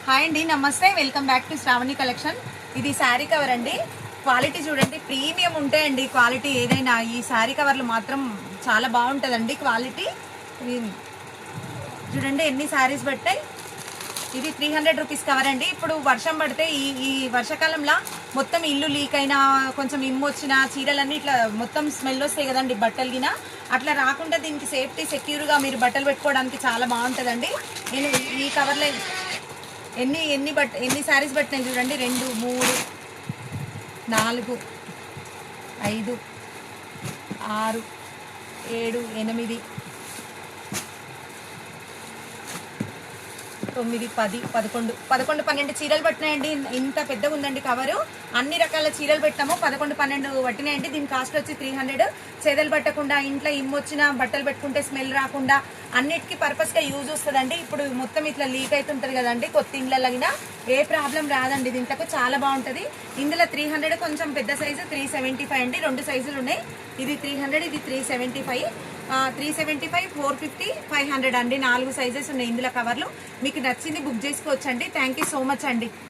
Hi అండి, నమస్తే. Welcome back to Sravani collection. ఇది శారీ కవర్ అండి. క్వాలిటీ చూడండి, ప్రీమియం ఉంటాయండి. క్వాలిటీ ఏదైనా ఈ శారీ కవర్లు మాత్రం చాలా బాగుంటుందండి క్వాలిటీ. చూడండి ఎన్ని శారీస్ పెట్టాయి. ఇది 300 రూపీస్ కవర్ అండి. ఇప్పుడు వర్షం పడితే ఈ వర్షాకాలంలో మొత్తం ఇల్లు లీక్ అయినా, కొంచెం ఇమ్ము వచ్చిన చీరలన్నీ ఇట్లా మొత్తం స్మెల్ వస్తాయి కదండి బట్టలు గిన. అట్లా రాకుండా దీనికి సేఫ్టీ సెక్యూర్గా మీరు బట్టలు పెట్టుకోవడానికి చాలా బాగుంటుందండి. నేను ఈ కవర్లో ఎన్ని శారీస్ పెట్టినాయి చూడండి. 2, 3, 4, 5, 6, 7, 8, 9, 10, 11, 12 చీరలు పట్టినాయండి. ఇంత పెద్దగా ఉందండి కవరు. అన్ని రకాల చీరలు పెట్టాము. 11, 12 పట్టినాయండి. దీని కాస్ట్ వచ్చి 300. చేదలు పట్టకుండా, ఇంట్లో ఇమ్మొచ్చిన బట్టలు పెట్టుకుంటే స్మెల్ రాకుండా అన్నిటికీ పర్పస్గా యూజ్ వస్తుందండి. ఇప్పుడు మొత్తం ఇట్లా లీక్ అవుతుంటుంది కదండి కొత్త ఇండ్లగిన, ఏ ప్రాబ్లం రాదండి. దీంట్లో చాలా బాగుంటుంది. ఇందులో 300 కొంచెం పెద్ద సైజు 375 అండి. 2 సైజులు ఉన్నాయి. ఇది 300, ఇది 375. 375, 450, 500 అండి. 4 సైజెస్ ఉన్నాయి ఇందులో కవర్లు. మీకు నచ్చింది బుక్ చేసుకోవచ్చండి. థ్యాంక్ యూ సో మచ్ అండి.